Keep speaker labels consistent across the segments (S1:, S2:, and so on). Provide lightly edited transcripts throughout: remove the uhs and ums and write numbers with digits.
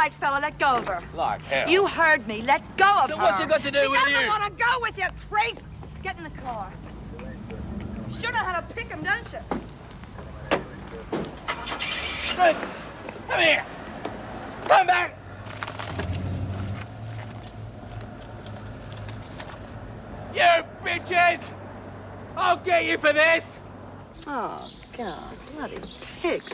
S1: right, fella, let go of her.
S2: Like hell.
S1: You heard me. Let go of her.
S2: What's it got to do with you?
S1: She doesn't want to go with you, creep. Get in the car. You sure know how to pick him, don't you?
S2: Hey, come here. Come back. You bitches! I'll get you for this!
S1: Oh, God, bloody pigs.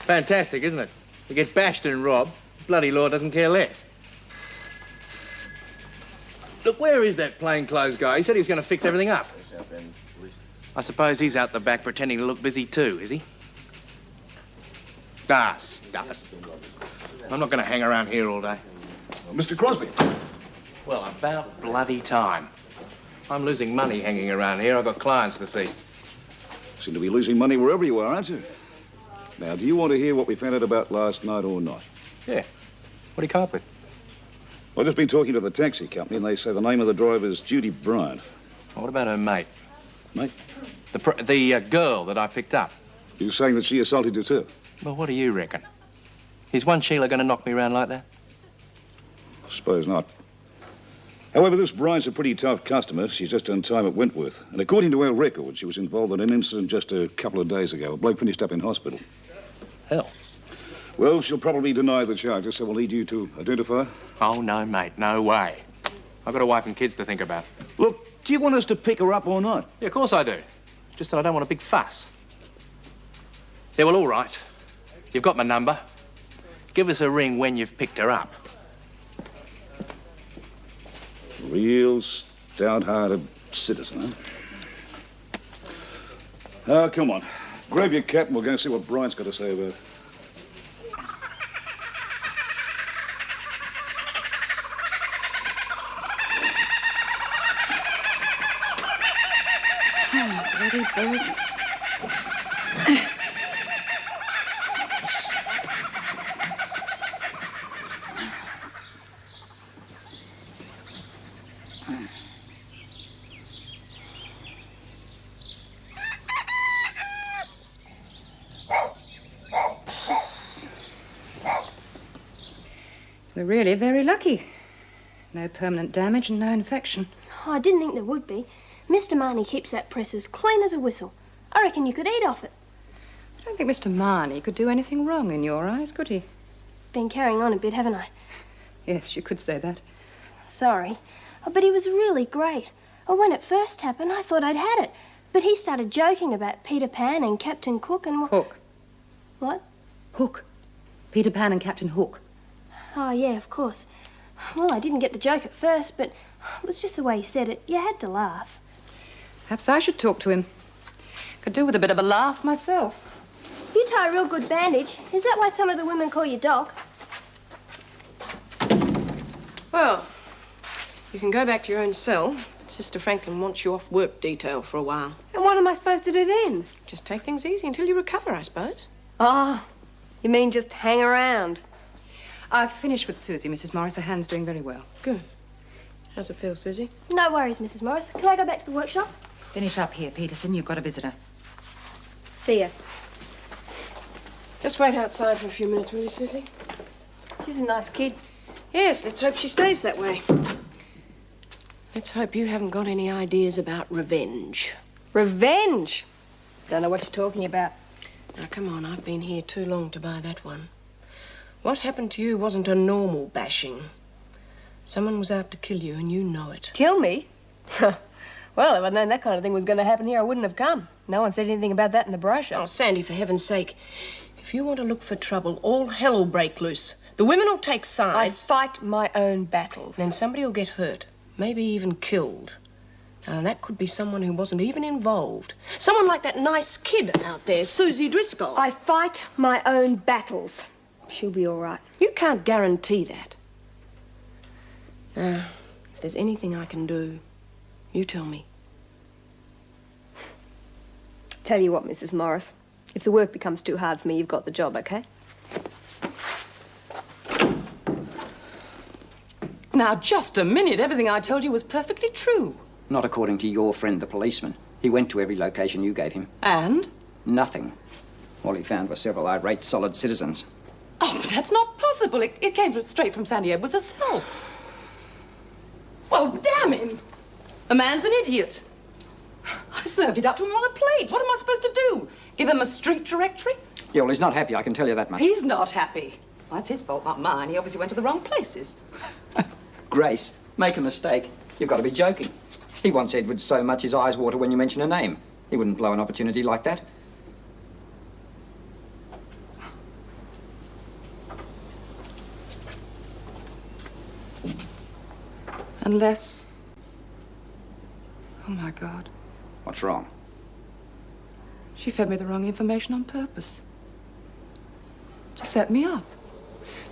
S2: Fantastic, isn't it? You get bashed and robbed, bloody law doesn't care less. Look, where is that plainclothes guy? He said he was going to fix everything up. I suppose he's out the back pretending to look busy too, is he? Ah, stuff it. I'm not going to hang around here all day.
S3: Mr. Crosby.
S2: Well, about bloody time. I'm losing money hanging around here. I've got clients to see.
S3: Seem to be losing money wherever you are, aren't you? Now, do you want to hear what we found out about last night or not?
S2: Yeah. What do you come up with?
S3: I've just been talking to the taxi company, and they say the name of the driver is Judy Bryant.
S2: Well, what about her mate?
S3: Mate?
S2: The girl that I picked up.
S3: You're saying that she assaulted you too?
S2: Well, what do you reckon? Is one Sheila going to knock me around like that?
S3: I suppose not. However, this Bryant's a pretty tough customer. She's just done time at Wentworth. And according to our records, she was involved in an incident just a couple of days ago. A bloke finished up in hospital.
S2: Hell.
S3: Well, she'll probably deny the charges, so we'll need you to identify her.
S2: Oh, no, mate, no way. I've got a wife and kids to think about.
S3: Look, do you want us to pick her up or not?
S2: Yeah, of course I do. Just that I don't want a big fuss. Yeah, well, all right. You've got my number. Give us a ring when you've picked her up.
S3: Real stout-hearted citizen, huh? Come on. Grab your cat and we'll go and see what Bryant's got to say about it.
S1: Oh, bloody birds.
S4: We're really very lucky. No permanent damage and no infection.
S5: Oh, I didn't think there would be. Mr. Marnie keeps that press as clean as a whistle. I reckon you could eat off it.
S4: I don't think Mr. Marnie could do anything wrong in your eyes, could he?
S5: Been carrying on a bit, haven't I?
S4: Yes, you could say that.
S5: Sorry. Oh, but he was really great. Oh, when it first happened, I thought I'd had it. But he started joking about Peter Pan and Captain Cook and...
S4: Hook.
S5: What?
S4: Hook. Peter Pan and Captain Hook.
S5: Oh, yeah, of course. Well, I didn't get the joke at first, but it was just the way he said it. You had to laugh.
S4: Perhaps I should talk to him. Could do with a bit of a laugh myself.
S5: You tie a real good bandage. Is that why some of the women call you Doc?
S6: Well, you can go back to your own cell. Sister Franklin wants you off work detail for a while.
S7: And what am I supposed to do then?
S6: Just take things easy until you recover, I suppose.
S7: Oh, you mean just hang around?
S4: I've finished with Susie, Mrs. Morris. Her hand's doing very well.
S6: Good. How's it feel, Susie?
S5: No worries, Mrs. Morris. Can I go back to the workshop?
S4: Finish up here, Peterson. You've got a visitor.
S5: Thea.
S6: Just wait outside for a few minutes, will you, Susie?
S7: She's a nice kid.
S6: Yes, let's hope she stays that way. Let's hope you haven't got any ideas about revenge.
S7: Revenge? Don't know what you're talking about.
S6: Now, come on, I've been here too long to buy that one. What happened to you wasn't a normal bashing. Someone was out to kill you, and you know it.
S7: Kill me? Well, if I'd known that kind of thing was going to happen here, I wouldn't have come. No one said anything about that in the brochure.
S6: Oh, Sandy, for heaven's sake. If you want to look for trouble, all hell will break loose. The women will take sides.
S7: I fight my own battles.
S6: Then somebody will get hurt, maybe even killed. That could be someone who wasn't even involved. Someone like that nice kid out there, Susie Driscoll.
S7: I fight my own battles. She'll be all right.
S6: You can't guarantee that. Now, if there's anything I can do, you tell me.
S7: Tell you what, Mrs. Morris, if the work becomes too hard for me, you've got the job, okay?
S4: Now, just a minute. Everything I told you was perfectly true.
S8: Not according to your friend, the policeman. He went to every location you gave him.
S4: And?
S8: Nothing. All he found were several irate, solid citizens.
S4: Oh, but that's not possible. It came straight from Sandy Edwards herself. Well, damn him. The man's an idiot. I served it up to him on a plate. What am I supposed to do? Give him a street directory?
S8: Yeah, well, he's not happy, I can tell you that much.
S4: He's not happy. Well, that's his fault, not mine. He obviously went to the wrong places.
S8: Grace, make a mistake. You've got to be joking. He wants Edwards so much his eyes water when you mention a name. He wouldn't blow an opportunity like that.
S4: Unless... Oh, my God.
S8: What's wrong?
S4: She fed me the wrong information on purpose. To set me up.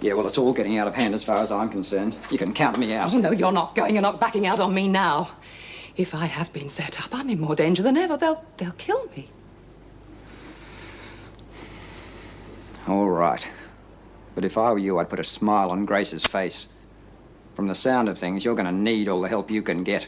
S8: Yeah, well, it's all getting out of hand as far as I'm concerned. You can count me out.
S4: Oh, no, you're not going. You're not backing out on me now. If I have been set up, I'm in more danger than ever. They'll kill me.
S8: All right. But if I were you, I'd put a smile on Grace's face. From the sound of things, you're going to need all the help you can get.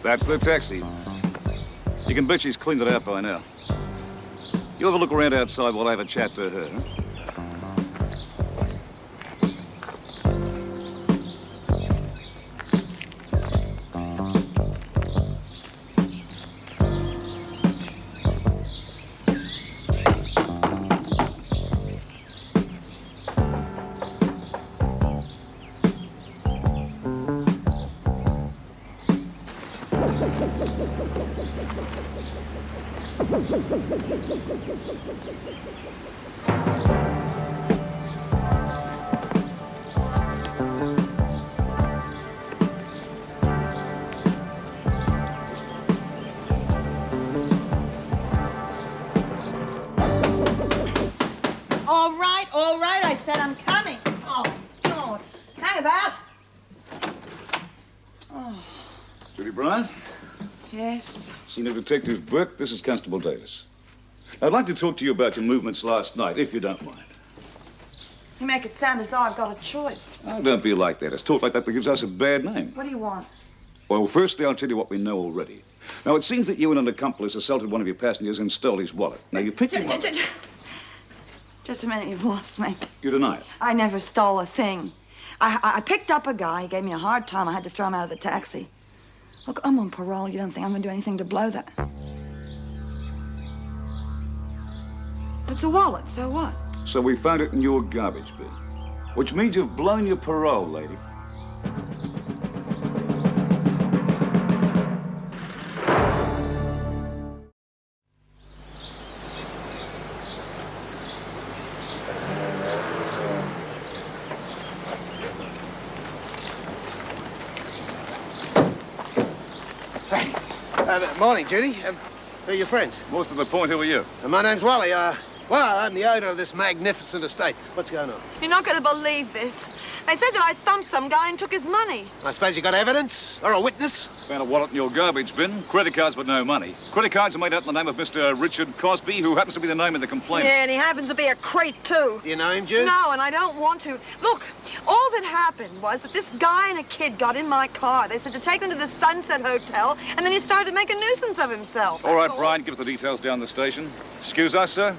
S3: That's the taxi. You can bet she's cleaned it out by now. You have a look around outside while I have a chat to her. Huh?
S1: All right, I said I'm coming. Oh, God. Hang about. Oh.
S3: Judy Bryant?
S4: Yes?
S3: Senior Detective Burke, this is Constable Davis. I'd like to talk to you about your movements last night, if you don't mind.
S1: You make it sound as though I've got a choice.
S3: Oh, don't be like that. It's talk like that that gives us a bad name.
S1: What do you want?
S3: Well, firstly, I'll tell you what we know already. Now, it seems that you and an accomplice assaulted one of your passengers and stole his wallet. Now, you picked him up.
S1: Just a minute, you've lost me.
S3: You deny it?
S1: I never stole a thing. I picked up a guy. He gave me a hard time. I had to throw him out of the taxi. Look, I'm on parole. You don't think I'm going to do anything to blow that? It's a wallet, so what?
S3: So we found it in your garbage bin, which means you've blown your parole, lady.
S9: Morning, Judy. Who are your friends?
S3: Most of the point, who are you?
S9: My name's Wally. Well, I'm the owner of this magnificent estate. What's going on?
S1: You're not going to believe this. They said that I thumped some guy and took his money.
S9: I suppose you got evidence? Or a witness?
S3: Found a wallet in your garbage bin, credit cards but no money. Credit cards are made out in the name of Mr. Richard Crosby, who happens to be the name of the complainant.
S1: Yeah, and he happens to be a crate, too.
S9: Do you know him, Jude?
S1: No, and I don't want to. Look, all that happened was that this guy and a kid got in my car. They said to take him to the Sunset Hotel, and then he started to make a nuisance of himself.
S3: All right, Brian, give us the details down the station. Excuse us, sir.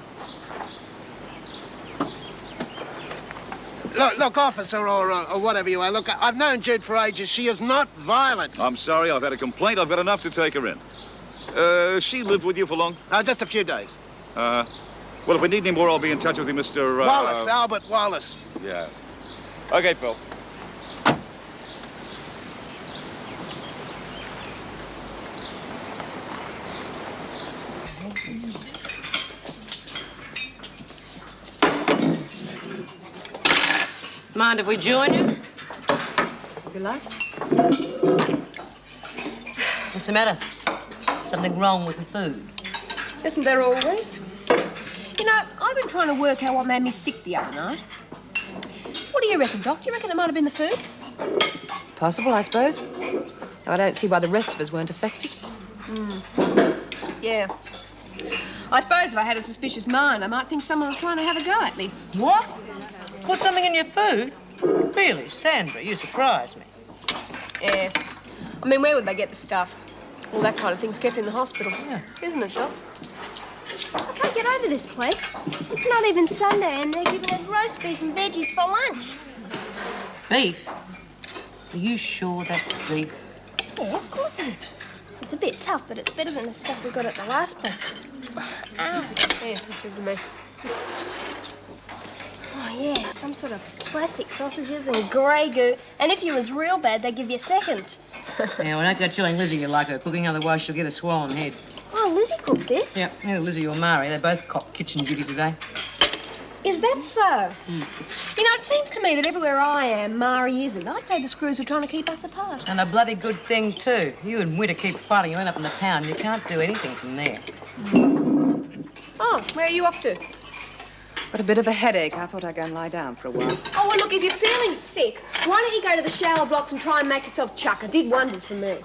S9: Look, officer, or whatever you are, look, I've known Jude for ages. She is not violent.
S3: I'm sorry, I've had a complaint. I've got enough to take her in. She lived with you for long?
S9: Just a few days.
S3: Well, Well, if we need any more, I'll be in touch with you, Mr.
S9: Wallace, Albert Wallace.
S3: Yeah. Okay, Phil.
S6: Mind if we join you? If you like. What's the matter? Something wrong with the food?
S7: Isn't there always? You know, I've been trying to work out what made me sick the other night. What do you reckon, Doc? Do you reckon it might have been the food?
S4: It's possible, I suppose. Though I don't see why the rest of us weren't affected.
S7: Yeah. I suppose if I had a suspicious mind, I might think someone was trying to have a go at me.
S6: What? Put something in your food? Really, Sandra, you surprise me.
S7: Yeah. I mean, where would they get the stuff? All that kind of thing's kept in the hospital.
S6: Yeah.
S7: Isn't it, Doc?
S5: I can't get over this place. It's not even Sunday and they're giving us roast beef and veggies for lunch.
S6: Beef? Are you sure that's beef?
S5: Yeah, of course it is. It's a bit tough, but it's better than the stuff we got at the last place. Ow.
S7: Yeah, that's good to me.
S5: Oh, yeah, some sort of plastic sausages and grey goo. And if you was real bad, they'd give you seconds.
S6: Yeah, well, don't go telling Lizzie you like her cooking, otherwise she'll get a swollen head.
S5: Oh, Lizzie cooked this.
S6: Yeah, either Lizzie or Mari, they both copped kitchen duty today.
S7: Is that so? You know, it seems to me that everywhere I am, Mari isn't. I'd say the screws were trying to keep us apart.
S6: And a bloody good thing, too. You and Winter keep fighting, you end up in the pound. You can't do anything from there.
S7: Oh, where are you off to?
S4: Got a bit of a headache. I thought I'd go and lie down for a while.
S7: Oh, well, look, if you're feeling sick, why don't you go to the shower blocks and try and make yourself chuck? It did wonders for me.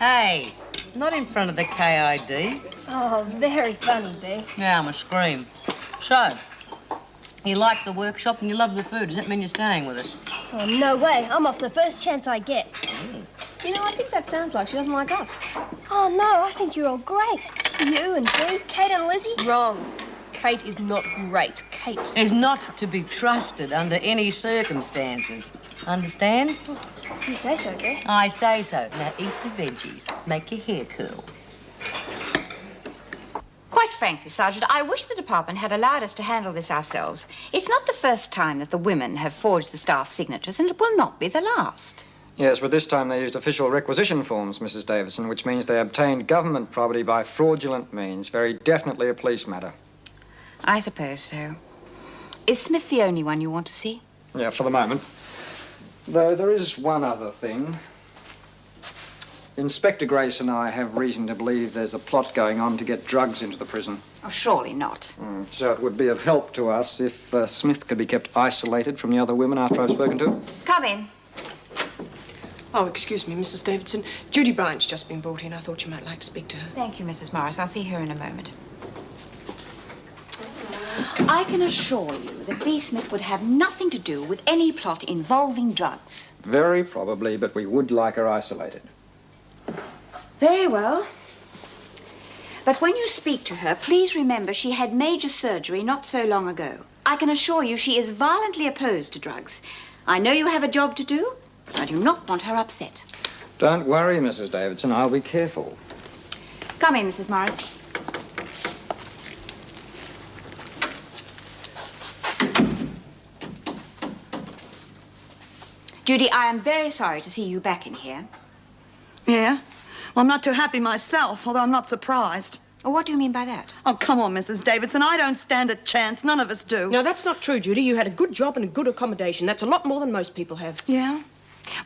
S6: Hey, not in front of the KID.
S5: Oh, very funny, Bee.
S6: Yeah, I'm a scream. So, you like the workshop and you love the food. Does that mean you're staying with us?
S5: Oh, no way. I'm off the first chance I get.
S7: You know, I think that sounds like she doesn't like us.
S5: Oh, no, I think you're all great. You and Bee, Kate and Lizzie.
S7: Wrong. Kate is not great. Kate
S6: Is not to be trusted under any circumstances. Understand?
S5: You say so, Bee.
S6: I say so. Now eat the veggies. Make your hair curl.
S10: Quite frankly, Sergeant, I wish the department had allowed us to handle this ourselves. It's not the first time that the women have forged the staff signatures, and it will not be the last.
S8: Yes, but this time they used official requisition forms, Mrs. Davidson, which means they obtained government property by fraudulent means. Very definitely a police matter.
S10: I suppose so. Is Smith the only one you want to see?
S8: Yeah, for the moment. Though there is one other thing. Inspector Grace and I have reason to believe there's a plot going on to get drugs into the prison.
S10: Oh, surely not.
S8: So it would be of help to us if Smith could be kept isolated from the other women after I've spoken to him.
S10: Come in.
S6: Oh, excuse me, Mrs. Davidson. Judy Bryant's just been brought in. I thought you might like to speak to her.
S10: Thank you, Mrs. Morris. I'll see her in a moment. I can assure you that B. Smith would have nothing to do with any plot involving drugs.
S8: Very probably, but we would like her isolated.
S10: Very well. But when you speak to her, please remember she had major surgery not so long ago. I can assure you she is violently opposed to drugs. I know you have a job to do, but I do not want her upset.
S8: Don't worry, Mrs. Davidson. I'll be careful.
S10: Come in, Mrs. Morris. Judy, I am very sorry to see you back in here.
S1: Yeah? Well, I'm not too happy myself, although I'm not surprised.
S10: Oh, what do you mean by that?
S1: Oh, come on, Mrs. Davidson. I don't stand a chance. None of us do.
S6: No, that's not true, Judy. You had a good job and a good accommodation. That's a lot more than most people have.
S1: Yeah?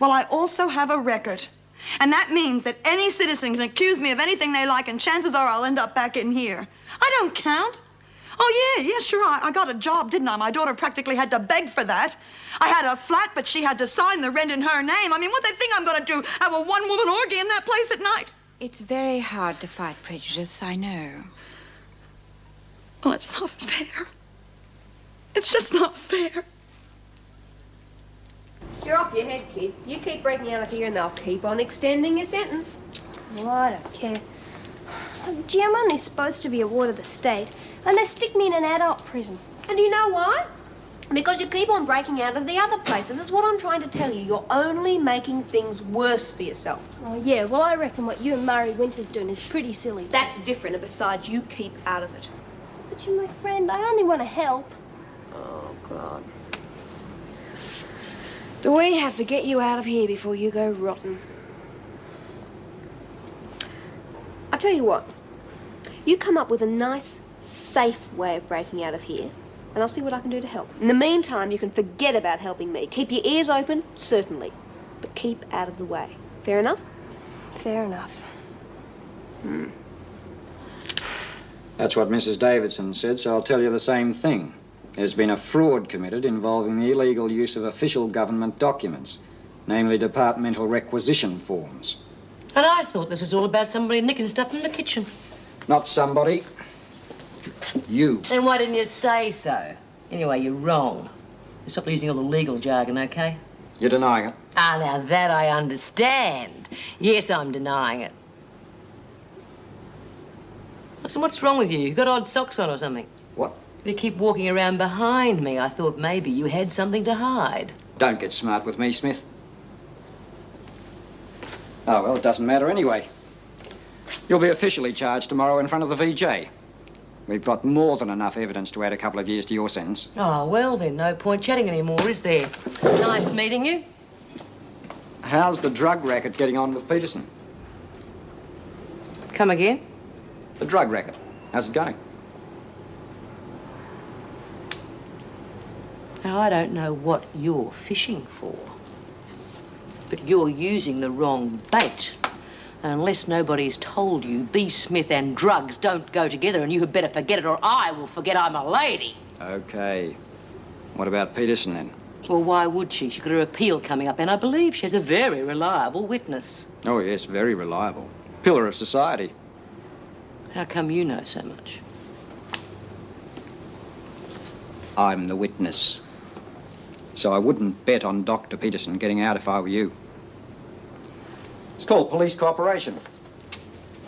S1: Well, I also have a record. And that means that any citizen can accuse me of anything they like, and chances are I'll end up back in here. I don't count. Oh, yeah, sure, I got a job, didn't I? My daughter practically had to beg for that. I had a flat, but she had to sign the rent in her name. I mean, what they think I'm going to do, have a one-woman orgy in that place at night?
S10: It's very hard to fight prejudice, I know.
S1: Well, it's not fair. It's just not fair.
S7: You're off your head, kid. You keep breaking out of here and they'll keep on extending your sentence.
S5: Well, I don't care. Gee, I'm only supposed to be a ward of the state, and they stick me in an adult prison.
S7: And do you know why? Because you keep on breaking out of the other places. That's what I'm trying to tell you. You're only making things worse for yourself.
S5: Oh, yeah, well, I reckon what you and Murray Winter's doing is pretty silly, too.
S7: That's different, and besides, you keep out of it.
S5: But you're my friend. I only want to help.
S7: Oh, God. Do we have to get you out of here before you go rotten? I tell you what. You come up with a nice, safe way of breaking out of here, and I'll see what I can do to help. In the meantime, you can forget about helping me. Keep your ears open, certainly, but keep out of the way. Fair enough?
S5: Fair enough.
S8: That's what Mrs. Davidson said, so I'll tell you the same thing. There's been a fraud committed involving the illegal use of official government documents, namely departmental requisition forms.
S6: And I thought this was all about somebody nicking stuff in the kitchen.
S8: Not somebody. You.
S6: Then why didn't you say so? Anyway, you're wrong. Stop using all the legal jargon, okay?
S8: You're denying it.
S6: Ah, now that I understand. Yes, I'm denying it. So what's wrong with you? You got odd socks on or something?
S8: What?
S6: You keep walking around behind me. I thought maybe you had something to hide.
S8: Don't get smart with me, Smith. Oh, well, it doesn't matter anyway. You'll be officially charged tomorrow in front of the VJ. We've got more than enough evidence to add a couple of years to your sentence.
S6: Oh, well then, no point chatting anymore, is there? Nice meeting you.
S8: How's the drug racket getting on with Peterson?
S6: Come again?
S8: The drug racket. How's it going?
S6: Now, I don't know what you're fishing for, but you're using the wrong bait. And unless nobody's told you, B. Smith and drugs don't go together, and you had better forget it or I will forget I'm a lady.
S8: Okay. What about Peterson, then?
S6: Well, why would she? She's got her appeal coming up, and I believe she has a very reliable witness.
S8: Oh, yes, very reliable. Pillar of society.
S6: How come you know so much?
S8: I'm the witness. So I wouldn't bet on Dr. Peterson getting out if I were you. It's called police cooperation.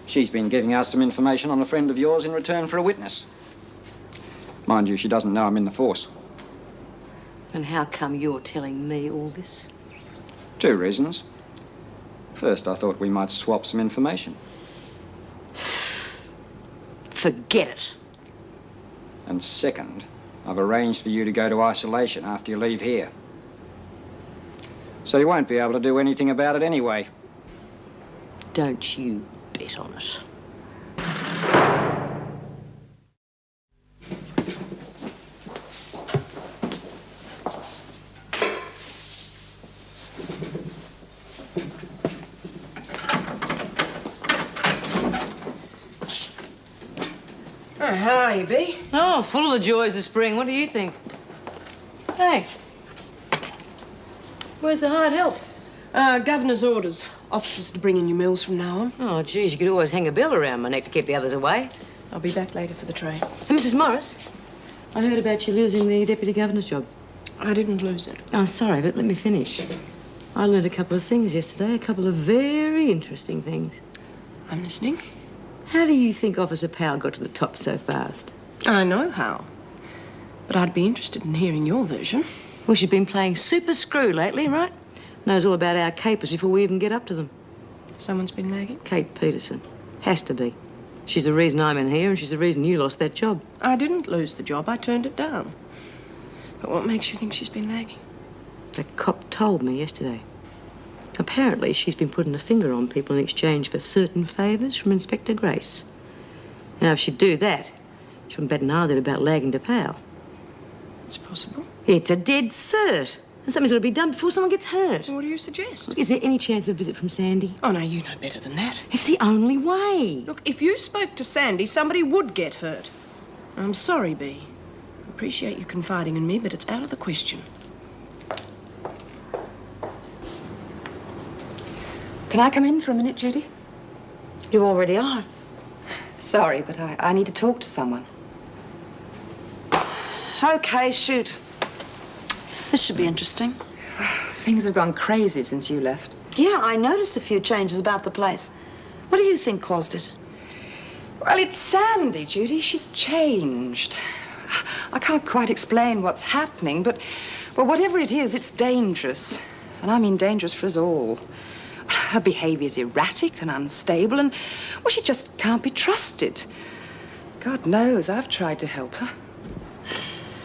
S8: She's been giving us some information on a friend of yours in return for a witness. Mind you, she doesn't know I'm in the force.
S6: And how come you're telling me all this?
S8: 2 reasons. First, I thought we might swap some information.
S6: Forget it.
S8: And second, I've arranged for you to go to isolation after you leave here. So you won't be able to do anything about it anyway.
S6: Don't you bet on it.
S7: Oh, how are you, Bea?
S6: Oh, full of the joys of spring. What do you think? Hey. Where's the hired help?
S7: Governor's orders. Officers to bring in your meals from now on.
S6: Oh, geez, you could always hang a bell around my neck to keep the others away.
S7: I'll be back later for the tray.
S6: Hey, Mrs. Morris, I heard about you losing the deputy governor's job.
S7: I didn't lose it.
S6: Oh, sorry, but let me finish. I learned a couple of things yesterday, a couple of very interesting things.
S7: I'm listening.
S6: How do you think Officer Powell got to the top so fast?
S7: I know how. But I'd be interested in hearing your version.
S6: Well, she's been playing super screw lately, right? Knows all about our capers before we even get up to them.
S7: Someone's been lagging?
S6: Kate Peterson. Has to be. She's the reason I'm in here, and she's the reason you lost that job.
S7: I didn't lose the job. I turned it down. But what makes you think she's been lagging?
S6: The cop told me yesterday. Apparently, she's been putting the finger on people in exchange for certain favours from Inspector Grace. Now, if she'd do that, she wouldn't bet an eyelid about lagging to Powell.
S7: It's possible.
S6: It's a dead cert. And something's got to be done before someone gets hurt.
S7: What do you suggest?
S6: Look, is there any chance of a visit from Sandy?
S7: Oh, no, you know better than that.
S6: It's the only way.
S7: Look, if you spoke to Sandy, somebody would get hurt. I'm sorry, Bea. I appreciate you confiding in me, but it's out of the question.
S10: Can I come in for a minute, Judy?
S1: You already are.
S10: Sorry, but I need to talk to someone.
S1: Okay, shoot. This should be interesting.
S10: Things have gone crazy since you left.
S1: Yeah, I noticed a few changes about the place. What do you think caused it?
S10: Well, it's Sandy, Judy. She's changed.
S4: I can't quite explain what's happening, but, well, whatever it is, it's dangerous. And I mean dangerous for us all. Her behaviour's erratic and unstable, and, well, she just can't be trusted. God knows I've tried to help her.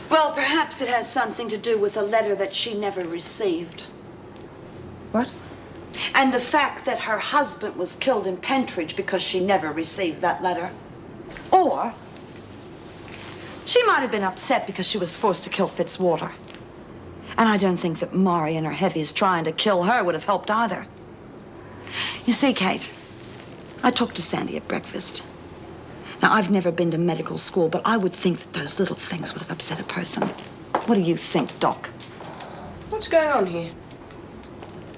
S1: Well, perhaps it has something to do with a letter that she never received.
S4: What?
S1: And the fact that her husband was killed in Pentridge because she never received that letter. Or she might have been upset because she was forced to kill Fitzwater. And I don't think that Mari and her heavies trying to kill her would have helped either. You see, Kate, I talked to Sandy at breakfast. Now, I've never been to medical school, but I would think that those little things would have upset a person. What do you think, Doc?
S11: What's going on here?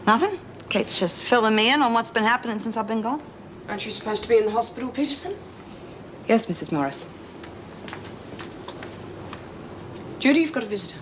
S1: Nothing. Kate's just filling me in on what's been happening since I've been gone.
S11: Aren't you supposed to be in the hospital, Peterson?
S4: Yes, Mrs. Morris.
S11: Judy, you've got a visitor.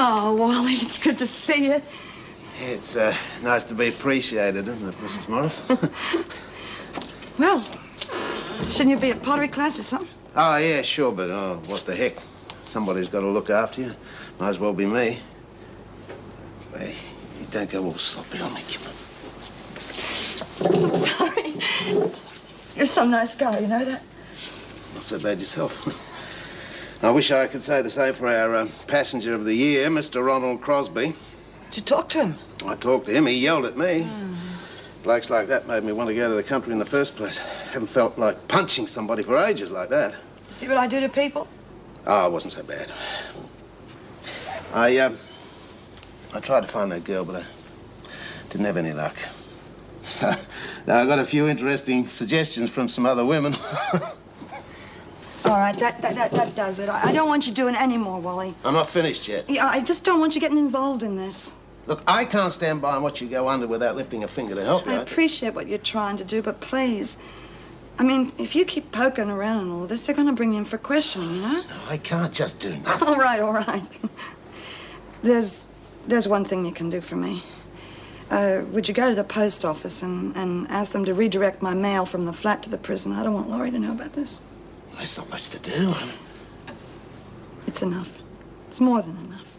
S1: Oh, Wally, it's good to see you.
S9: It's nice to be appreciated, isn't it, Mrs. Morris?
S1: Well, shouldn't you be at pottery class or something?
S9: Oh, yeah, sure, but what the heck? Somebody's got to look after you. Might as well be me. Hey, you don't go all sloppy on me, come on.
S1: I'm sorry. You're some nice guy, you know that?
S9: Not so bad yourself. I wish I could say the same for our passenger of the year, Mr. Ronald Crosby.
S1: Did you talk to him?
S9: I talked to him. He yelled at me. Blokes like that made me want to go to the country in the first place. Haven't felt like punching somebody for ages like that.
S1: You see what I do to people?
S9: Oh, it wasn't so bad. I tried to find that girl, but I didn't have any luck. Now, I got a few interesting suggestions from some other women.
S1: All right, that does it. I don't want you doing any more, Wally.
S9: I'm not finished yet.
S1: Yeah, I just don't want you getting involved in this.
S9: Look, I can't stand by and watch you go under without lifting a finger to help you.
S1: I appreciate what you're trying to do, but please. I mean, if you keep poking around and all this, they're going to bring you in for questioning, you know?
S9: No, I can't just do nothing.
S1: All right. There's one thing you can do for me. Would you go to the post office and ask them to redirect my mail from the flat to the prison? I don't want Laurie to know about this.
S9: There's not much to do.
S1: It's enough. It's more than enough.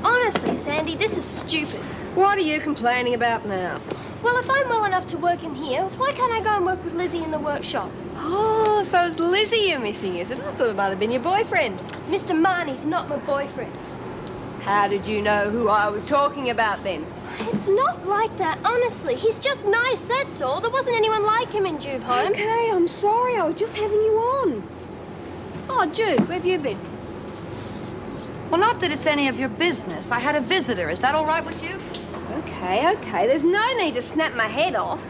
S5: Honestly, Sandy, this is stupid.
S7: What are you complaining about now?
S5: Well, if I'm well enough to work in here, why can't I go and work with Lizzie in the workshop?
S7: Oh, so it's Lizzie you're missing, is it? I thought it might have been your boyfriend.
S5: Mr. Marnie's not my boyfriend.
S7: How did you know who I was talking about then?
S5: It's not like that, honestly. He's just nice, that's all. There wasn't anyone like him in Juve home.
S7: Okay, I'm sorry. I was just having you on. Oh, Jude, where have you been?
S1: Well, not that it's any of your business. I had a visitor. Is that all right with you?
S7: Okay. There's no need to snap my head off.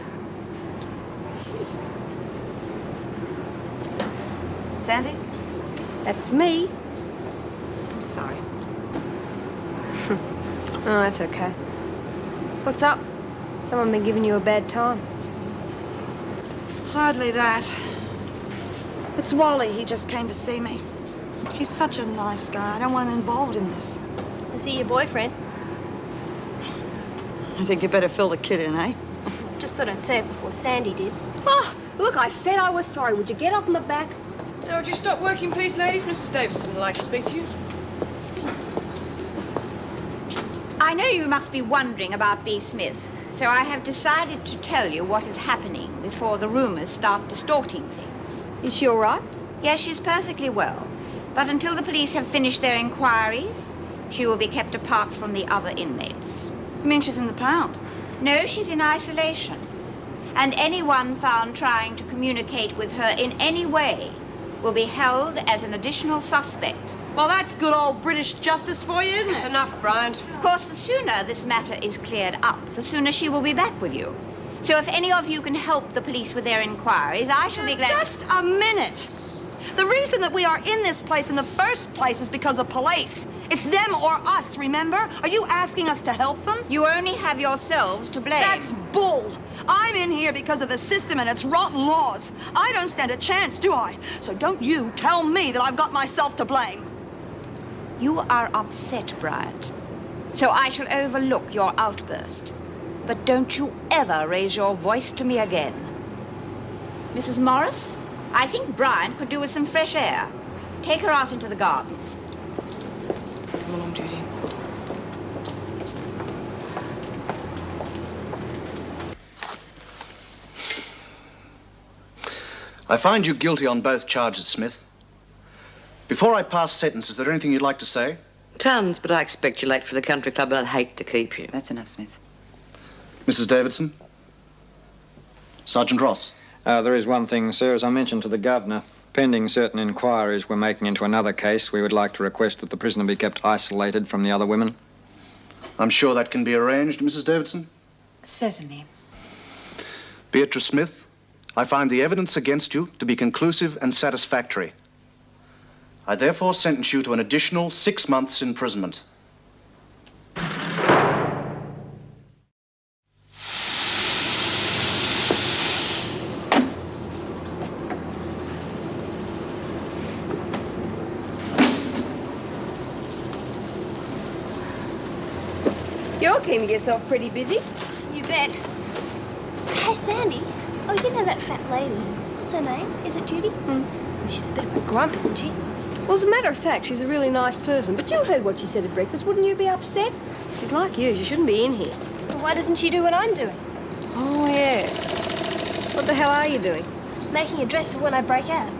S1: Sandy?
S7: That's me.
S1: I'm sorry.
S7: Oh, that's okay. What's up? Someone been giving you a bad time?
S1: Hardly that. It's Wally. He just came to see me. He's such a nice guy. I don't want him involved in this.
S5: Is he your boyfriend?
S1: I think you better fill the kid in, eh?
S5: Just thought I'd say it before Sandy did.
S7: Oh, look, I said I was sorry. Would you get off my back?
S11: Now, would you stop working, please, ladies? Mrs. Davidson would like to speak to you.
S10: I know you must be wondering about B. Smith, so I have decided to tell you what is happening before the rumors start distorting things.
S7: Is she all right?
S10: Yes, she's perfectly well. But until the police have finished their inquiries, she will be kept apart from the other inmates.
S1: You mean she's in the pound?
S10: No, she's in isolation. And anyone found trying to communicate with her in any way will be held as an additional suspect.
S1: Well, that's good old British justice for you, isn't it?
S11: It's enough, Bryant.
S10: Of course, the sooner this matter is cleared up, the sooner she will be back with you. So if any of you can help the police with their inquiries, I shall be glad...
S1: Just a minute. The reason that we are in this place in the first place is because of police. It's them or us, remember? Are you asking us to help them?
S10: You only have yourselves to blame.
S1: That's bull. I'm in here because of the system and its rotten laws. I don't stand a chance, do I? So don't you tell me that I've got myself to blame.
S10: You are upset, Bryant. So I shall overlook your outburst. But don't you ever raise your voice to me again. Mrs. Morris, I think Bryant could do with some fresh air. Take her out into the garden.
S11: Come along, Judy.
S12: I find you guilty on both charges, Smith. Before I pass sentence, is there anything you'd like to say?
S6: Tons, but I expect you're late for the country club and I'd hate to keep you.
S13: That's enough, Smith.
S12: Mrs. Davidson? Sergeant Ross?
S8: There is one thing, sir. As I mentioned to the governor, pending certain inquiries we're making into another case, we would like to request that the prisoner be kept isolated from the other women.
S12: I'm sure that can be arranged, Mrs. Davidson.
S13: Certainly.
S12: Beatrice Smith, I find the evidence against you to be conclusive and satisfactory. I therefore sentence you to an additional 6 months' imprisonment.
S7: You're keeping yourself pretty busy.
S5: You bet. Hey, Sandy. Oh, you know that fat lady. What's her name? Is it Judy? She's a bit of a grump, isn't she?
S7: Well, as a matter of fact, she's a really nice person. But you heard what she said at breakfast. Wouldn't you be upset? She's like you. She shouldn't be in here.
S5: Well, why doesn't she do what I'm doing?
S7: Oh, yeah. What the hell are you doing?
S5: Making a dress for when I break out.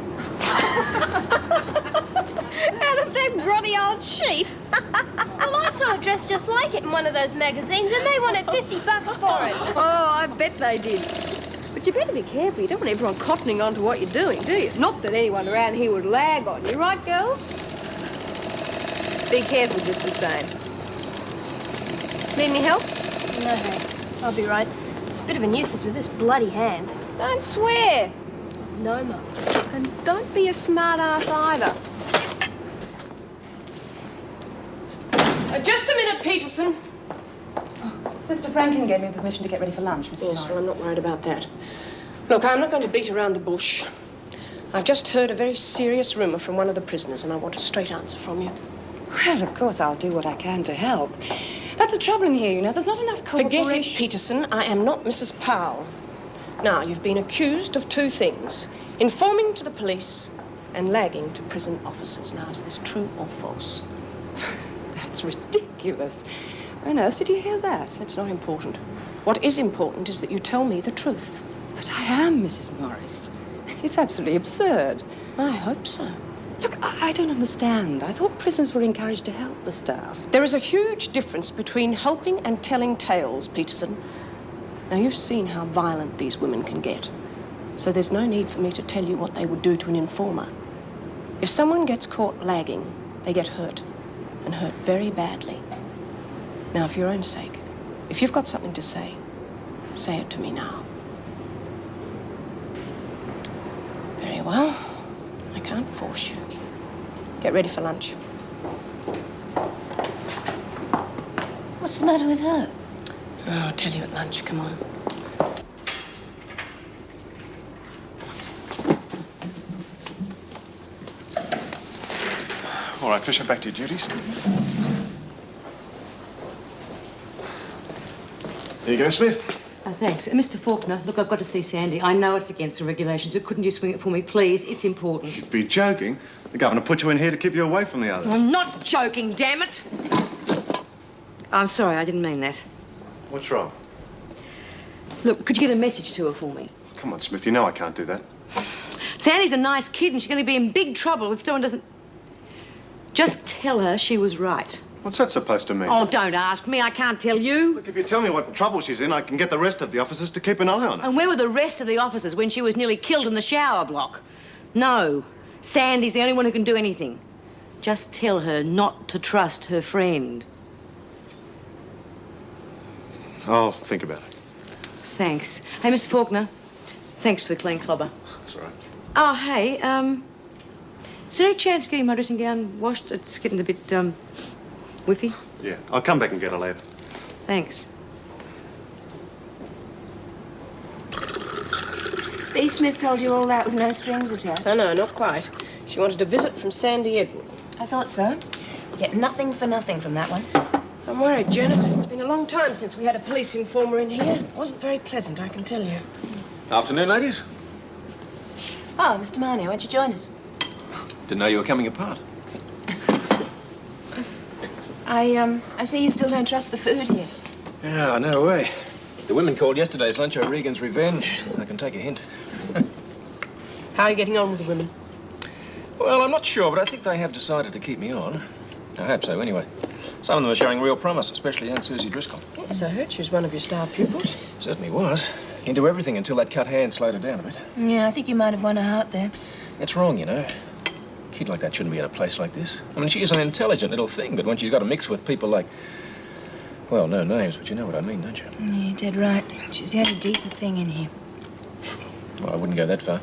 S7: Out of that grotty old sheet.
S5: Well, I saw a dress just like it in one of those magazines, and they wanted $50 for it.
S7: Oh, I bet they did. But you better be careful. You don't want everyone cottoning on to what you're doing, do you? Not that anyone around here would lag on you, right, girls? Be careful just the same. Need any help?
S5: No, thanks. I'll be right. It's a bit of a nuisance with this bloody hand.
S7: Don't swear.
S5: No, Mum.
S7: And don't be a smart ass either.
S11: Just a minute, Peterson.
S13: Sister Franklin gave me permission to get ready for lunch, Mrs.
S11: Yes, well, I'm not worried about that. Look, I'm not going to beat around the bush. I've just heard a very serious rumour from one of the prisoners, and I want a straight answer from you.
S13: Well, of course, I'll do what I can to help. That's the trouble in here, you know. There's not enough cooperation.
S11: Forget it, Peterson. I am not Mrs. Powell. Now, you've been accused of 2 things. Informing to the police and lagging to prison officers. Now, is this true or false?
S13: That's ridiculous. Where on earth did you hear that?
S11: It's not important. What is important is that you tell me the truth.
S13: But I am Mrs. Morris. It's absolutely absurd.
S11: I hope so.
S13: Look, I don't understand. I thought prisoners were encouraged to help the staff.
S11: There is a huge difference between helping and telling tales, Peterson. Now, you've seen how violent these women can get. So there's no need for me to tell you what they would do to an informer. If someone gets caught lagging, they get hurt, and hurt very badly. Now, for your own sake, if you've got something to say it to me now. Very well. I can't force you. Get ready for lunch.
S6: What's the matter with her?
S11: Oh, I'll tell you at lunch. Come on.
S14: All right, Fisher, back to your duties. There you go, Smith.
S6: Thanks. Mr. Faulkner, look, I've got to see Sandy. I know it's against the regulations, but couldn't you swing it for me, please? It's important.
S14: You'd be joking. The governor put you in here to keep you away from the others.
S6: I'm not joking, damn it! I'm sorry, I didn't mean that.
S14: What's wrong?
S6: Look, could you get a message to her for me?
S14: Come on, Smith, you know I can't do that.
S6: Sandy's a nice kid and she's going to be in big trouble if someone doesn't... Just tell her she was right.
S14: What's that supposed to mean?
S6: Oh, don't ask me. I can't tell you.
S14: Look, if you tell me what trouble she's in, I can get the rest of the officers to keep an eye on her.
S6: And where were the rest of the officers when she was nearly killed in the shower block? No. Sandy's the only one who can do anything. Just tell her not to trust her friend.
S14: I'll think about it.
S6: Thanks. Hey, Mr. Faulkner, thanks for the clean clobber.
S14: That's all right.
S6: Oh, hey, is there any chance of getting my dressing gown washed? It's getting a bit, whiffy.
S14: Yeah, I'll come back and get her later.
S6: Thanks.
S10: B. Smith told you all that with no strings attached?
S11: Oh, no, not quite. She wanted a visit from Sandy Edward.
S10: I thought so. Get nothing for nothing from that one.
S11: I'm worried, Janet. It's been a long time since we had a police informer in here. It wasn't very pleasant, I can tell you.
S15: Afternoon, ladies.
S10: Oh, Mr. Marnie, won't you join us?
S15: Didn't know you were coming apart.
S10: I see you still don't trust the food here.
S15: Yeah, no way. The women called yesterday's lunch O'Regan's revenge. I can take a hint.
S11: How are you getting on with the women?
S15: Well, I'm not sure, but I think they have decided to keep me on. I hope so, anyway. Some of them are showing real promise, especially young Susie Driscoll.
S11: Yes, I heard she was one of your star pupils.
S15: Certainly was. Into everything until that cut hand slowed her down a bit.
S10: Yeah, I think you might have won her heart there.
S15: That's wrong, you know. A kid like that shouldn't be in a place like this. I mean, she is an intelligent little thing, but when she's got to mix with people like... Well, no names, but you know what I mean, don't you?
S10: Yeah, dead right. She's the only decent thing in here.
S15: Well, I wouldn't go that far.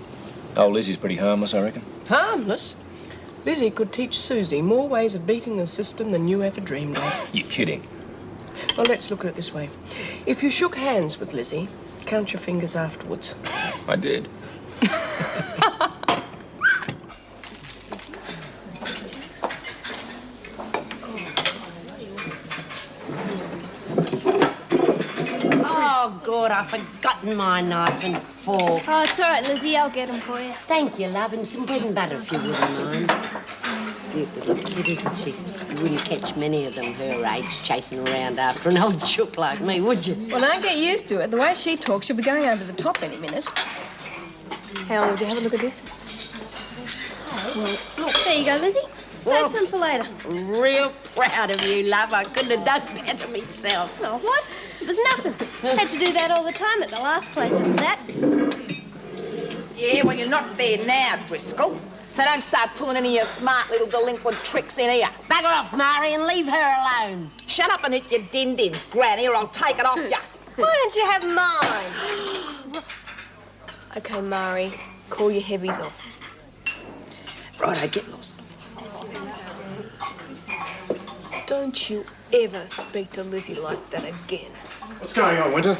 S15: Old Lizzie's pretty harmless, I reckon.
S11: Harmless? Lizzie could teach Susie more ways of beating the system than you ever dreamed of.
S15: You're kidding.
S11: Well, let's look at it this way. If you shook hands with Lizzie, count your fingers afterwards.
S15: I did.
S6: Oh, God, I've forgotten my knife and fork.
S5: Oh, it's all right, Lizzie. I'll get them for you.
S6: Thank you, love, and some bread and butter if you wouldn't mind. Cute little kid, isn't she? You wouldn't catch many of them her age chasing around after an old chook like me, would you?
S7: Well, don't get used to it. The way she talks, she'll be going over the top any minute. Hang on, would you have a look at this?
S5: Well, look, there you go, Lizzie. Save some for later.
S6: Real proud of you, love. I couldn't have done better myself.
S5: Oh, what? It was nothing. Had to do that all the time at the last place I was at.
S16: Yeah, well, you're not there now, Driscoll. So don't start pulling any of your smart little delinquent tricks in here.
S6: Bugger off, Mari, and leave her alone.
S16: Shut up and hit your din-dins, Granny, or I'll take it off you.
S7: Why don't you have mine? OK, Mari, call your heavies off.
S11: Righto, get lost. Don't you ever speak to Lizzie like that again.
S14: What's going on, Winter?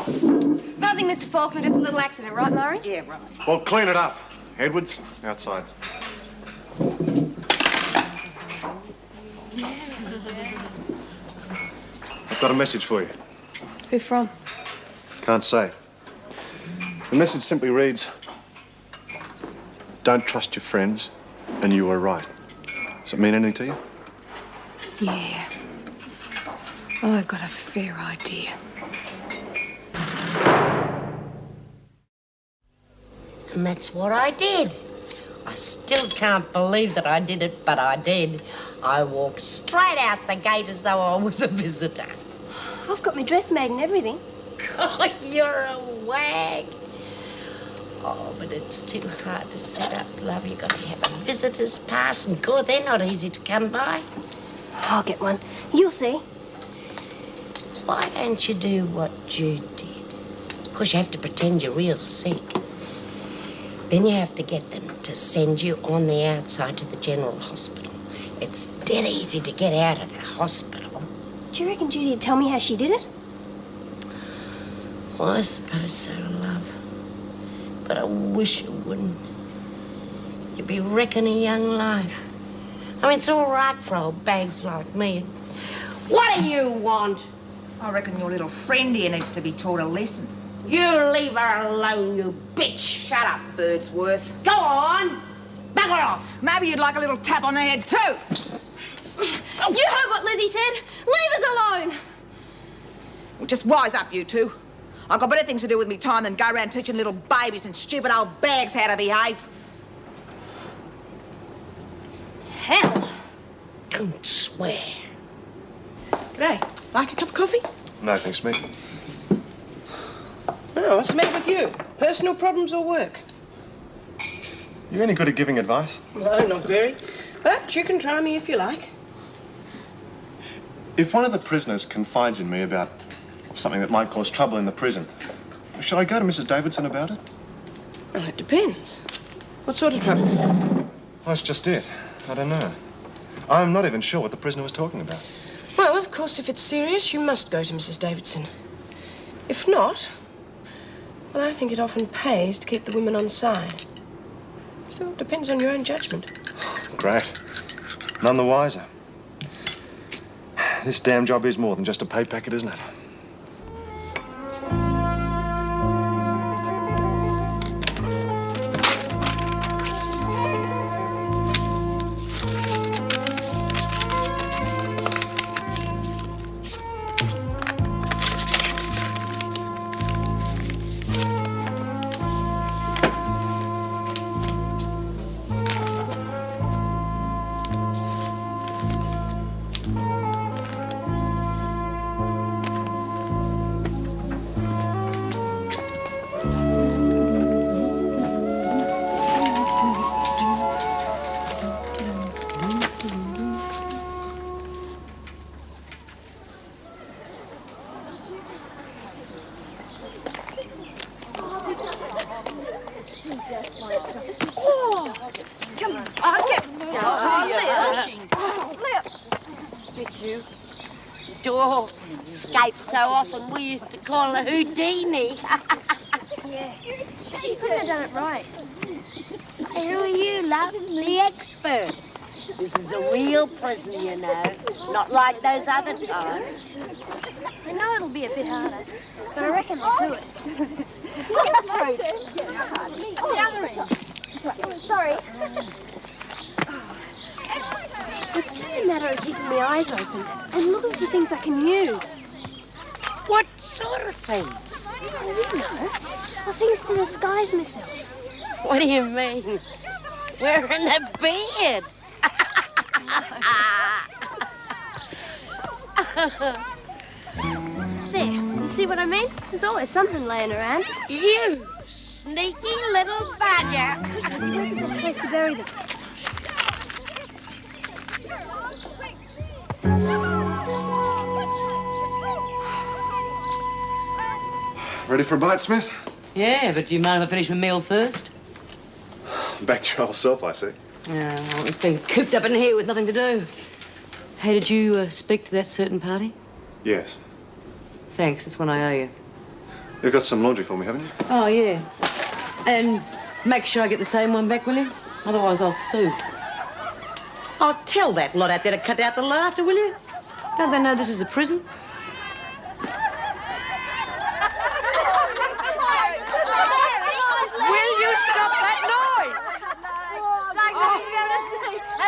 S7: Nothing, Mr. Faulkner, just a little accident, right, Mari?
S16: Yeah, right.
S14: Well, clean it up. Edwards, outside. I've got a message for you.
S7: Who from?
S14: Can't say. The message simply reads, don't trust your friends, and you were right. Does it mean anything to you?
S7: Yeah. I've got a fair idea.
S6: And that's what I did. I still can't believe that I did it, but I did. I walked straight out the gate as though I was a visitor.
S5: I've got my dress made and everything.
S6: Oh, you're a wag. Oh, but it's too hard to set up, love. You've got to have a visitor's pass, and God, they're not easy to come by.
S5: I'll get one. You'll see.
S6: Why don't you do what Jude did? Because you have to pretend you're real sick. Then you have to get them to send you on the outside to the general hospital. It's dead easy to get out of the hospital.
S5: Do you reckon Judy'd tell me how she did it?
S6: Well, I suppose so, love. But I wish you wouldn't. You'd be wrecking a young life. I mean, it's all right for old bags like me. What do you want?
S16: I reckon your little friend here needs to be taught a lesson.
S6: You leave her alone, you bitch.
S16: Shut up, Birdsworth.
S6: Go on. Bugger off.
S16: Maybe you'd like a little tap on the head, too.
S5: You heard what Lizzie said. Leave us alone.
S16: Well, just wise up, you two. I've got better things to do with me time than go around teaching little babies and stupid old bags how to behave.
S5: Hell.
S6: Don't swear.
S11: G'day. Like a cup of coffee?
S14: No, thanks, mate.
S11: Oh, what's the matter with you? Personal problems or work?
S14: You any good at giving advice?
S11: No, not very. But you can try me if you like.
S14: If one of the prisoners confides in me about something that might cause trouble in the prison, should I go to Mrs. Davidson about it?
S11: Well, it depends. What sort of trouble?
S14: Well, that's just it. I don't know. I'm not even sure what the prisoner was talking about.
S11: Well, of course, if it's serious, you must go to Mrs. Davidson. If not, Well, I think it often pays to keep the women on side. Still, it depends on your own judgment.
S14: Great. None the wiser. This damn job is more than just a pay packet, isn't it?
S6: Door escaped so often, we used to call her Houdini.
S5: Yeah. She couldn't have done it right.
S6: Hey, who are you, love? The expert. This is a real prison, you know. Not like those other times.
S5: I know it'll be a bit harder, but I reckon I'll do it. Sorry. It's just a matter of keeping my eyes open and looking for things I can use.
S6: What sort of things?
S5: Oh, you know. Well, things to disguise myself.
S6: What do you mean? Wearing a beard?
S5: There, you see what I mean? There's always something laying around.
S6: You sneaky little bugger.
S5: Where's the best place to bury them?
S14: Ready for a bite, Smith?
S6: Yeah, but do you mind if I finish my meal first?
S14: Back to your old self, I see.
S6: Yeah, well, it's been cooped up in here with nothing to do. Hey, did you speak to that certain party?
S14: Yes.
S6: Thanks, that's one I owe you.
S14: You've got some laundry for me, haven't you?
S6: Oh, yeah. And make sure I get the same one back, will you? Otherwise, I'll sue. Oh, tell that lot out there to cut out the laughter, will you? Don't they know this is a prison?
S17: Will you stop that noise? Oh,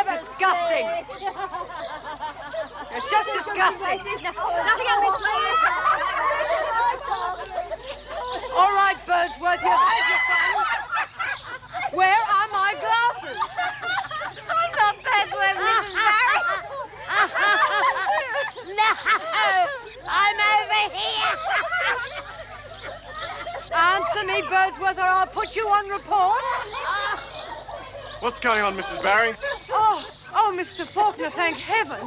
S17: disgusting. It's just disgusting. All right, Birdsworth, you've had your fun. Where are my glasses?
S6: I'm not Birdsworth, Mrs. Barry. No, I'm over here.
S17: Answer me, Birdsworth, or I'll put you on report.
S14: What's going on, Mrs. Barry?
S17: Oh, Mr. Faulkner, thank heaven.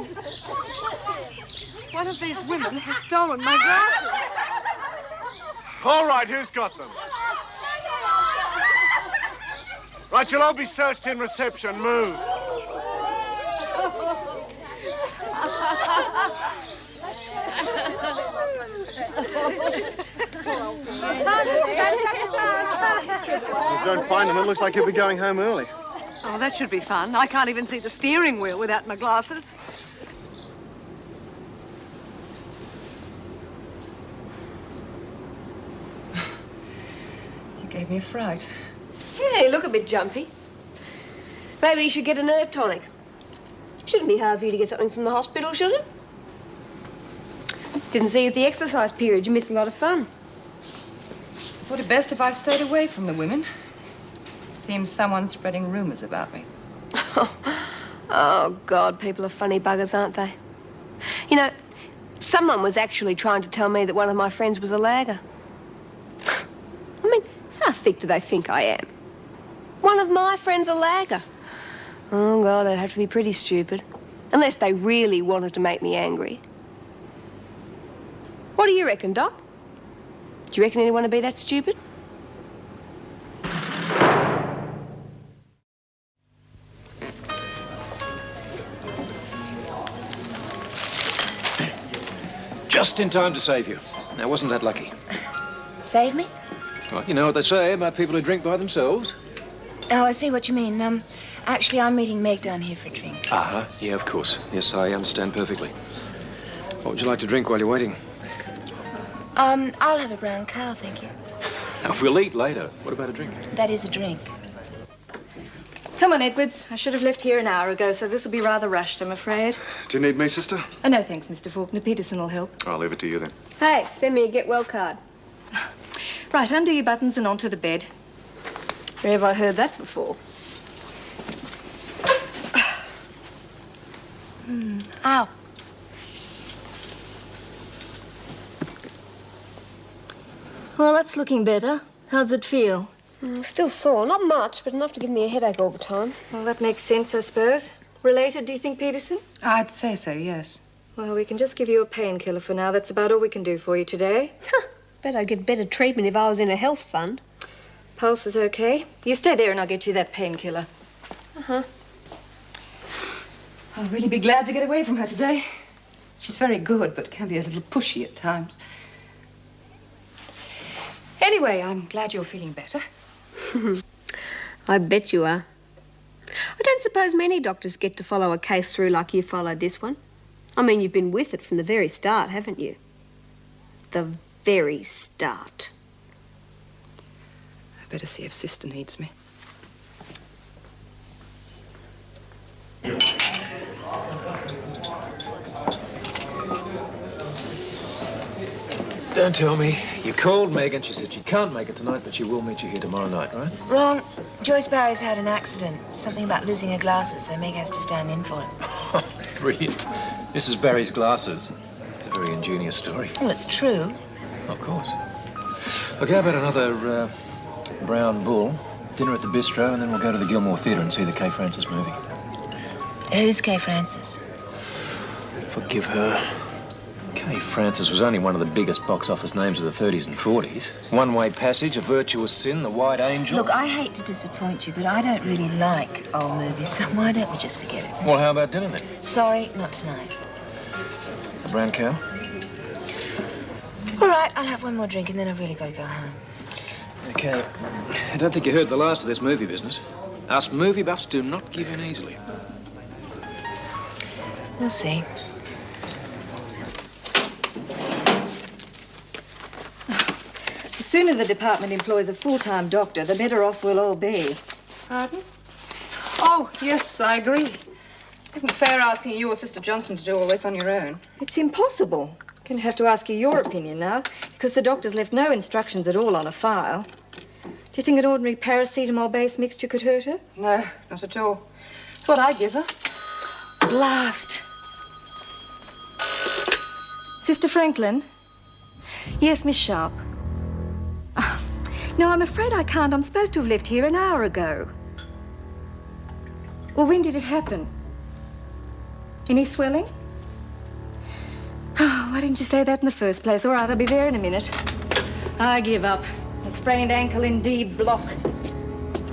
S17: One of these women has stolen my glasses.
S14: All right, who's got them? Right, you'll all be searched in reception. Move. If you don't find them, it looks like you'll be going home early.
S17: Oh, that should be fun. I can't even see the steering wheel without my glasses.
S13: You gave me a fright.
S7: Hey, look a bit jumpy. Maybe you should get a nerve tonic. Shouldn't be hard for you to get something from the hospital, should it? Didn't see you at the exercise period. You missed a lot of fun.
S13: Thought it best if I stayed away from the women. Seems someone's spreading rumors about me.
S7: Oh, God, people are funny buggers, aren't they? You know, someone was actually trying to tell me that one of my friends was a lagger. I mean, how thick do they think I am? One of my friends a lagger. Oh, God, they'd have to be pretty stupid. Unless they really wanted to make me angry. What do you reckon, Doc? Do you reckon anyone would be that stupid?
S15: Just in time to save you. Now, wasn't that lucky?
S10: Save me?
S15: Well, you know what they say about people who drink by themselves.
S18: Oh, I see what you mean. Actually, I'm meeting Meg down here for a drink.
S15: Uh-huh. Yeah, of course. Yes, I understand perfectly. What would you like to drink while you're waiting?
S18: I'll have a brown cow, thank you.
S15: We'll eat later. What about a drink?
S18: That is a drink.
S19: Come on, Edwards. I should have left here an hour ago, so this will be rather rushed, I'm afraid.
S14: Do you need me, sister?
S19: Oh, no, thanks, Mr. Faulkner. Peterson will help.
S14: I'll leave it to you then.
S7: Hey, send me a get well card.
S19: Right, undo your buttons and onto the bed. Where have I heard that before?
S18: Ow.
S19: Well, that's looking better. How's it feel?
S7: Still sore. Not much, but enough to give me a headache all the time.
S19: Well, that makes sense, I suppose. Related, do you think, Peterson?
S13: I'd say so, yes.
S19: Well, we can just give you a painkiller for now. That's about all we can do for you today.
S7: Bet I'd get better treatment if I was in a health fund.
S19: Pulse is okay. You stay there and I'll get you that painkiller.
S7: Uh-huh.
S13: I'll really be glad to get away from her today. She's very good, but can be a little pushy at times. Anyway, I'm glad you're feeling better.
S7: I bet you are. I don't suppose many doctors get to follow a case through like you followed this one. I mean, you've been with it from the very start, haven't you? The very start.
S13: I better see if Sister needs me.
S15: Don't tell me. You called Meg and she said she can't make it tonight, but she will meet you here tomorrow night, right?
S18: Wrong. Joyce Barry's had an accident. Something about losing her glasses, so Meg has to stand in for it.
S15: Brilliant. Mrs. Barry's glasses. It's a very ingenious story.
S18: Well, it's true.
S15: Of course. Okay, how about another brown bull, dinner at the bistro, and then we'll go to the Gilmore Theatre and see the Kay Francis movie.
S18: Who's Kay Francis?
S15: Forgive her. Kay Francis was only one of the biggest box office names of the 30s and 40s. One-Way Passage, A Virtuous Sin, The White Angel.
S18: Look, I hate to disappoint you, but I don't really like old movies, so why don't we just forget it?
S15: Well, how about dinner then?
S18: Sorry, not tonight.
S15: A brown cow?
S18: All right, I'll have one more drink and then I've really got to go home.
S15: Okay. I don't think you heard the last of this movie business. Us movie buffs do not give in easily.
S18: We'll see.
S19: The sooner the department employs a full-time doctor, the better off we'll all be.
S13: Pardon? Oh, yes, I agree. It isn't fair asking you or Sister Johnson to do all this on your own.
S19: It's impossible. I'm going to have to ask you your opinion now, because the doctor's left no instructions at all on a file. Do you think an ordinary paracetamol-based mixture could hurt her?
S13: No, not at all. It's what I give her.
S19: Blast. Sister Franklin? Yes, Miss Sharp. No, I'm afraid I can't. I'm supposed to have left here an hour ago. Well, when did it happen? Any swelling? Oh, why didn't you say that in the first place? All right, I'll be there in a minute. I give up. A sprained ankle indeed, block.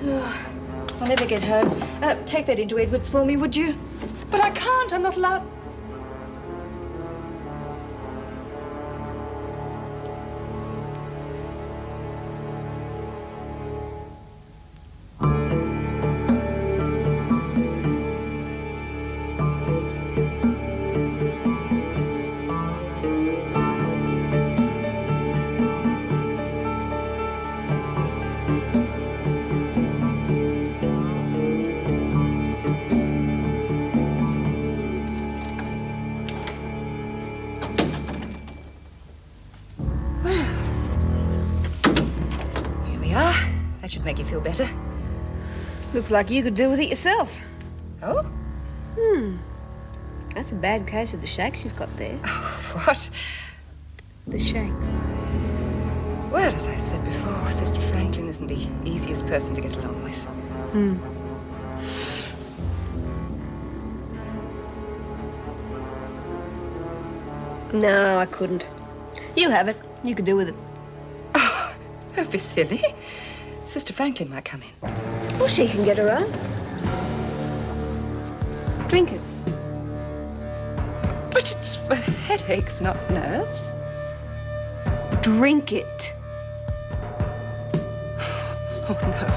S19: Oh, I'll never get home. Take that into Edwards for me, would you?
S13: But I can't. I'm not allowed.
S16: That should make you feel better. Looks like you could deal with it yourself. Oh?
S7: That's a bad case of the shakes you've got there.
S16: What?
S7: The shakes.
S16: Well, as I said before, Sister Franklin isn't the easiest person to get along with.
S7: No, I couldn't. You have it. You could do with it.
S16: Oh, don't be silly. Sister Franklin might come in.
S7: Well, she can get her own. Drink it.
S16: But it's for headaches, not nerves.
S7: Drink it.
S4: Oh, no.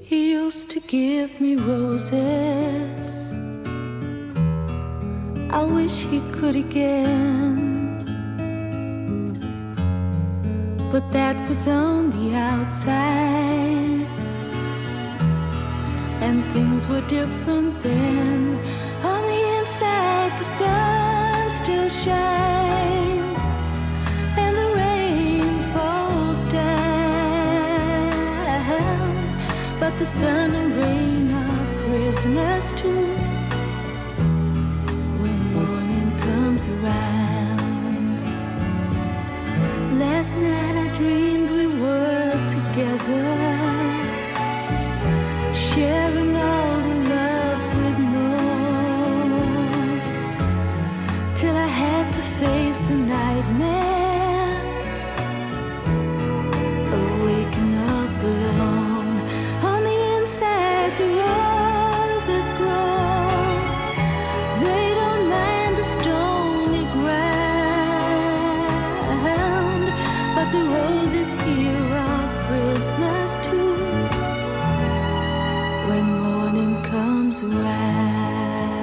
S20: He used to give me roses. I wish he could again. But that was on the outside, and things were different then. On the inside, the sun still shines, and the rain falls down. But the sun and rain are prisoners too when morning comes around. Last night I dreamed we were together, sharing all the love we'd known, till I had to face the nightmare of waking up alone. On the inside, the roses grow. They don't mind the stony ground, but the roses here are prisoners too when morning comes around.